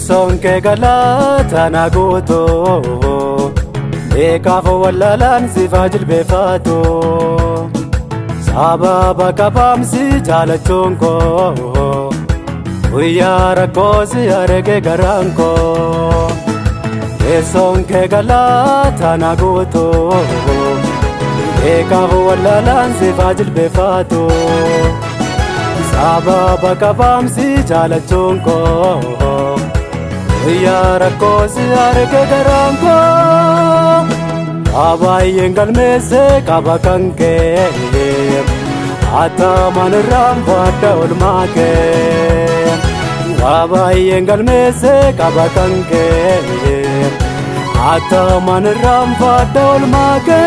Son ke Galtaan guutu Ekafo wallalan sifajil befato Sababa kabamsi jalachonko Uyara kosi arege garanko Son ke Galtaan guutu Ekafo wallalan sifajil befato Sababa kabamsi jalachonko Uyara kosi arge garanko Abayen galmese kabakanke Ataman ramvada ulmake Abayen galmese kabakanke Ataman ramvada ulmake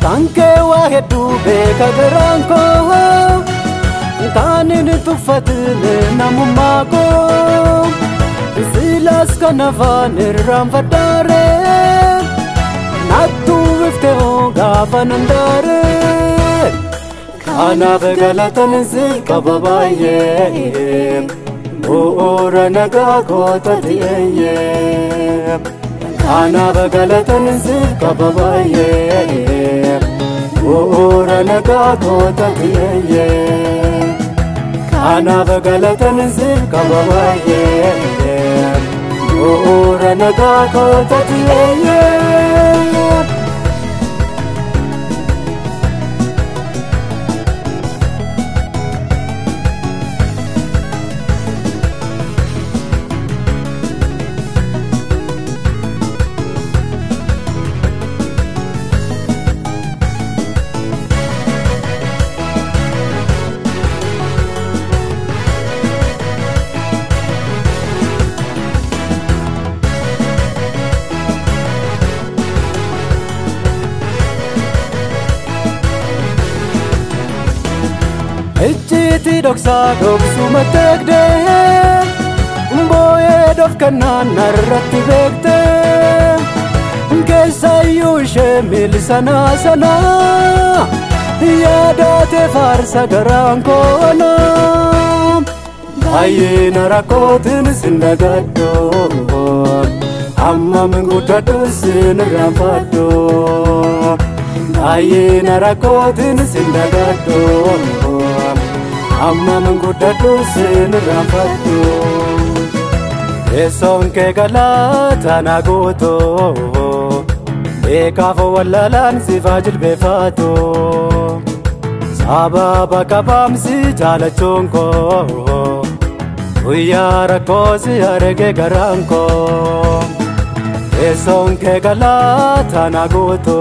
Tanke wahedu beka garanko Kanin tufatile namumako Silas kanavanir ramvadare Natu vifte gavanandare Kana begalatan zil kababaye Ora naga kota diye Kana begalatan zil kababaye Ora naga kota diye Kana begalatan zil kababaye Ora naga kota diye Ejjiti doksa doksuma tegde Mboye dofkanan narratti beekte Keessayyuu ishee milisana sana Yaadate farsa garaan koona Baay'een rakkootiin sindagaddo Amma min guddadhu sin irraanfaddo Baay'een rakkootiin sindagaddo Amma min guddadhu sin irraanfaddo Son ke Galtaan guutu Ekafo wallalan sifajil befato Sababa kabamsi jalachonko Uyara kosi arge garanko Son ke Galtaan guutu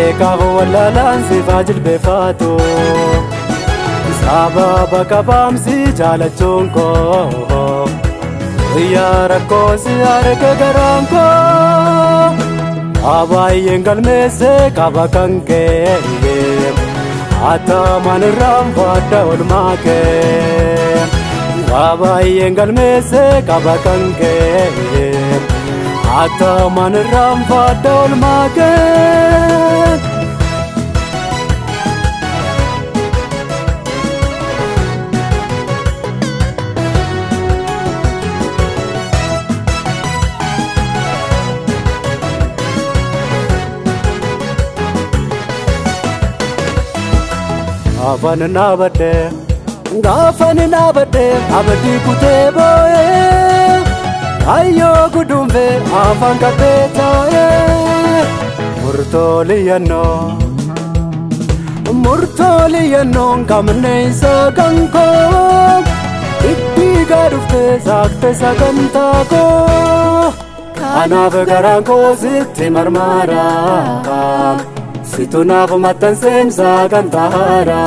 Ekafo wallalan sifajil befato Sababa kabamsi jalachonko Uyara kosi arge garanko Abayen galmese kabakanke Ataman ramvada ulmake Abayen galmese kabakanke Ataman ramvada ulmake Gafan nabade abadi kute boye Ayo gudum hafe afaan kadhee taa'ee murtooliyannoon kamneessa kan koo itti dhufte saaqte sagantaa koo kanaaf garaan koo sitti marmara situ naaf maxxanseensa kan taara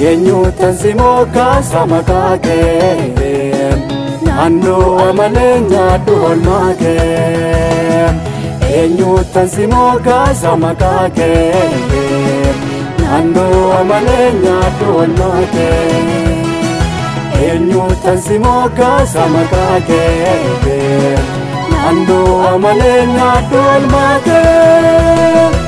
eenyuutan si moggaasa maqaa kee naannoo amalee nyaadhu oolmaa kee eenyuutan si moggaasa maqaa kee naannoo amalee nyaadhu oolmaa kee eenyuutan si moggaasa maqaa kee naannoo amalee nyaadhu oolmaa kee.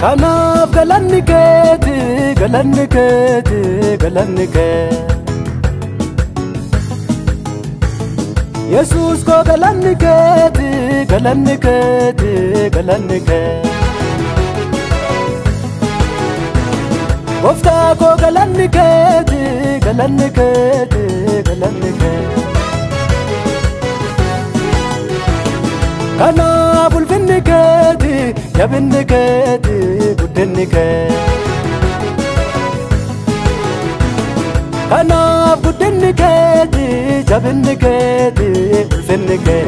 Kanaaf galanni keeti Yesuus koo galanni keeti Gooftaa koo galanni keeti Kanaaf ulfinni keeti jabinni keeti guddinni kee Kanaaf guddinni keeti jabinni keeti ulfinni kee